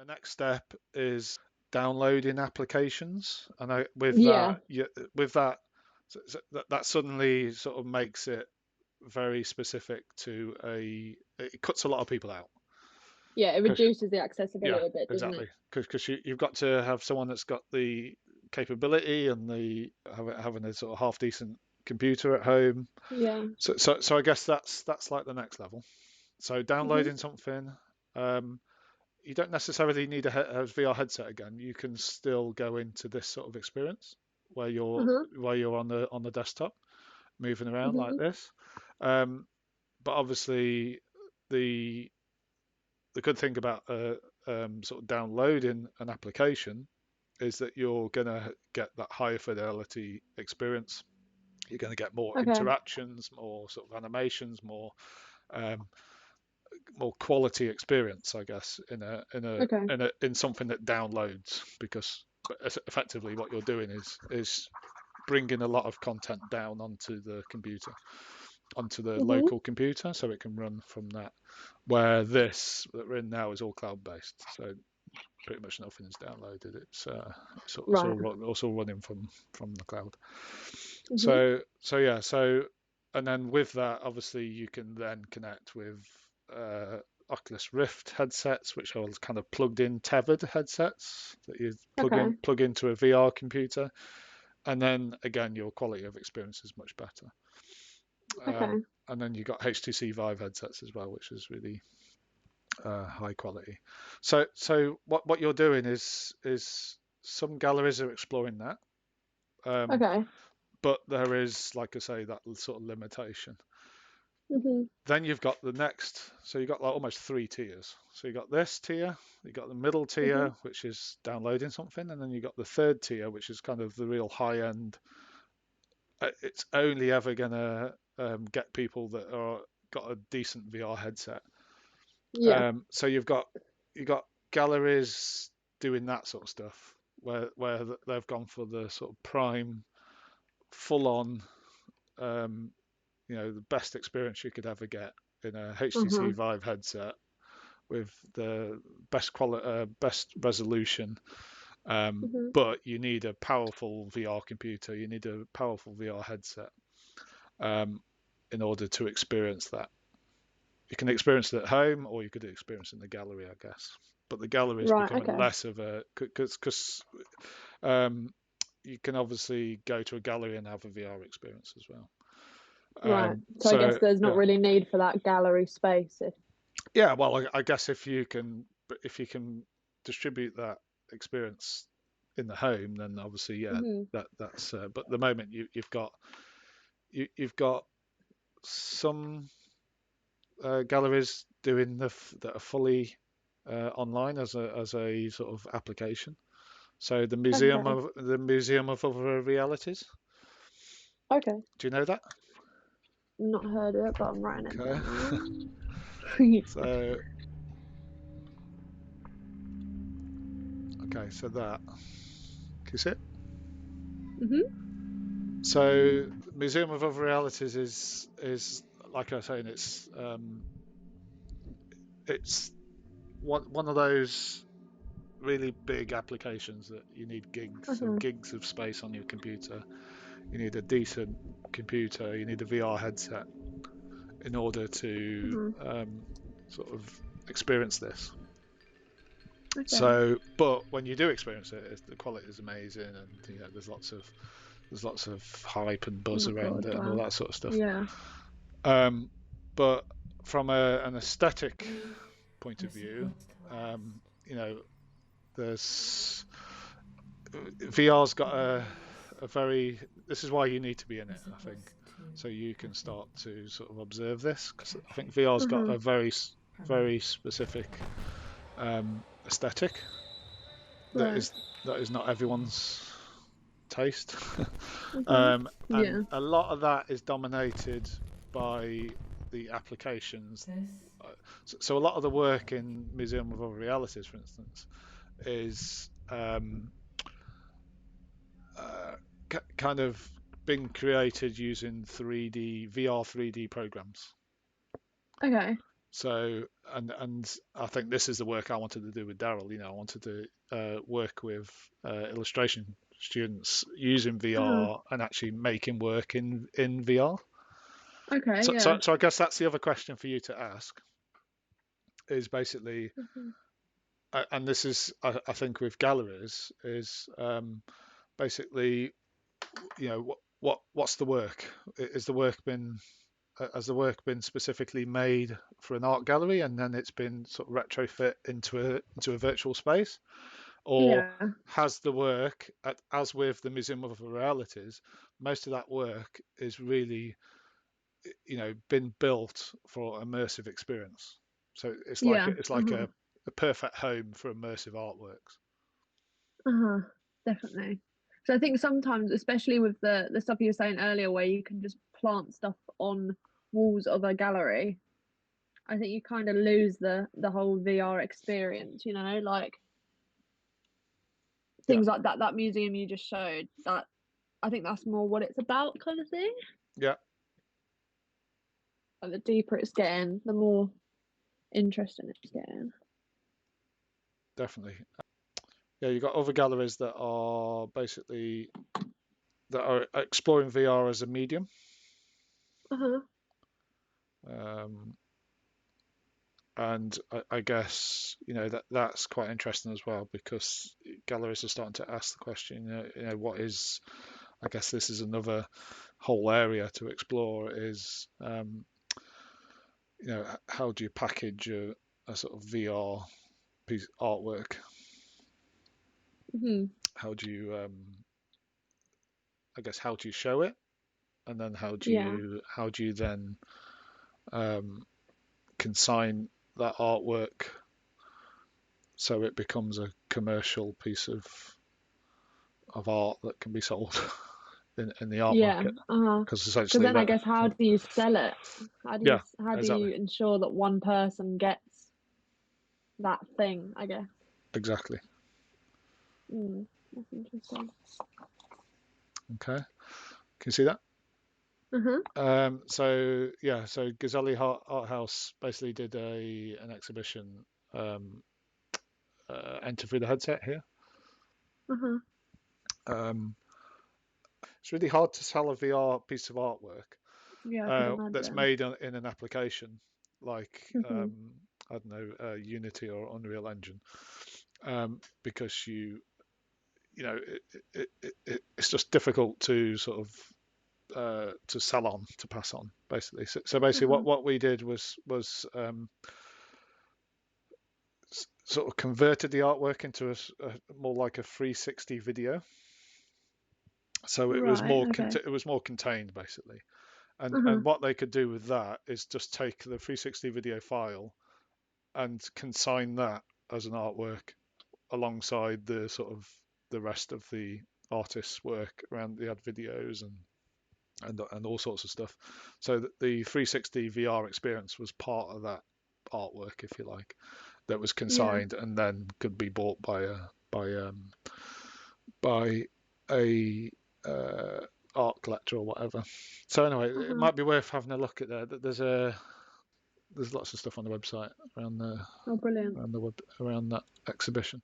the next step is downloading applications, and Yeah. with that, that suddenly sort of makes it very specific to it cuts a lot of people out. Yeah, it 'Cause- reduces the yeah, accessibility a bit, doesn't it? exactly. Because you've got to have someone that's got the capability and having a sort of half decent computer at home. Yeah. So I guess that's like the next level. So Mhm. downloading something. Um, you don't necessarily need a VR headset again. You can still go into this sort of experience where Uh-huh. you're on the desktop, moving around like Mhm. this. Um, but obviously, the the good thing about sort of downloading an application is that you're going to get that higher fidelity experience. You're going to get more Okay. interactions, more sort of animations, um, more quality experience, I guess, Okay. in something that downloads, because effectively what you're doing is bringing a lot of content down onto the Mhm. local computer, so it can run from that. Where this that we're in now is all cloud based, so pretty much nothing is downloaded. It's Right. all also running from the cloud. Mhm. So and then with that, obviously you can then connect with uh, Oculus Rift headsets, which are kind of plugged in tethered headsets that you Okay. plug into a VR computer, and then again your quality of experience is much better. Okay. And then you've got HTC Vive headsets as well, which is really high quality. So what you're doing is some galleries are exploring that, um, Okay. but there is, like I say, that sort of limitation. Mhm. Then you've got the next, so you've got like almost three tiers. So you've got this tier, you've got the middle Mhm. tier, which is downloading something, and then you've got the third tier, which is kind of the real high end. It's only ever gonna get people that are got a decent VR headset. Yeah. So you've got galleries doing that sort of stuff where they've gone for the sort of prime, full on, um, the best experience you could ever get in a HTC Uh-huh. Vive headset with the best quality, best resolution. Mhm. But you need a powerful VR computer. You need a powerful VR headset um, in order to experience that. You can experience it at home, or you could experience it in the gallery, I guess. But the gallery is Right. becoming Okay. less of a because um, you can obviously go to a gallery and have a VR experience as well. Right. So I guess So there's not yeah, really need for that gallery space if. yeah. Well, I guess if you can distribute that experience in the home, then obviously yeah, Mhm. that's. But at the moment you've got some galleries doing that are fully online as a sort of application. So Okay. the Museum of Other Realities. Okay. Do you know that? Not heard of it, but I'm writing it Okay. down. So so that, can you see it? Mhm. So Museum of Other Realities is like I was saying, it's one of those really big applications that you need gigs and Uh-huh. gigs of space on your computer. You need a decent computer. You need a VR headset in order to Uh-huh. sort of experience this. Okay. So, but when you do experience it, the quality is amazing, and there's lots of hype and Oh buzz my around God. it and all Wow. that sort of stuff. Yeah. Um, but from an aesthetic point of view, um, you know, there's VR's got a very. This is why you need to be in it, I think, so you can start to sort of observe this, because I think VR's got Uh-huh. a very specific aesthetic that Right. is not everyone's taste. Mhm. And Yeah. a lot of that is dominated by the applications. So a lot of the work in Museum of Other Realities, for instance, is uh, kind of been created using 3D VR 3D programs. Okay. So, and I think this is the work I wanted to do with Daryl. You know, I wanted to work with illustration students using Uh-huh. VR and actually making work in VR. Okay, So, yeah. so I guess that's the other question for you to ask is basically, Mhm. and this is I think with galleries is basically, you know, what's the work? Is the work been has the work been specifically made for an art gallery and then it's been sort of retrofit into a virtual space, or Yeah. has the work, as with the Museum of Realities, most of that work is really, you know, been built for immersive experience. So Yeah. it's like Uh-huh. a perfect home for immersive artworks. Uh-huh. Definitely. So I think sometimes, especially with the stuff you were saying earlier, where you can just plant stuff on walls of a gallery, I think you kind of lose the whole VR experience, you know, like Yeah, things like that museum you just showed, that I think that's more what it's about kind of thing. yeah, Like the deeper it's getting, the more interesting it's getting. definitely. Yeah, you've got other galleries that are basically that are exploring VR as a medium. Uh-huh. Um, and I guess, you know, that's quite interesting as well, because galleries are starting to ask the question, you know, what is, I guess this is another whole area to explore is, you know, how do you package a sort of VR piece artwork? Hmm. How do you, I guess, how do you show it, and then Yeah. how do you then um, consign that artwork so it becomes a commercial piece of art that can be sold in the art Yeah. market, Uh-huh. because Because essentially then I that, guess how do you sell it? yeah, How do exactly, you ensure that one person gets that thing, I guess. exactly. Mm, that's interesting. Okay, can you see that? Uh-huh. So yeah, so Gazali Art House basically did an exhibition, um, Enter Through the Headset here. Uh-huh. Um, it's really hard to sell a VR piece of artwork Yeah, I could that's imagine. made in an application like, Hmm. I don't know, Unity or Unreal Engine, because you know, it's just difficult to sort of to sell on, to pass on, basically. So basically, Uh-huh. what we did was sort of converted the artwork into a more like a 360 video. So Right, okay. it was more contained, basically. Uh-huh. And what they could do with that is just take the 360 video file and consign that as an artwork alongside the sort of the rest of the artist's work around. They had videos and all sorts of stuff. So that the 360 VR experience was part of that artwork, if you like, that was Yeah. consigned and then could be bought by a art collector or whatever. So anyway, it Uh-huh. might be worth having a look at there. There's lots of stuff on the website Oh, brilliant. around that exhibition.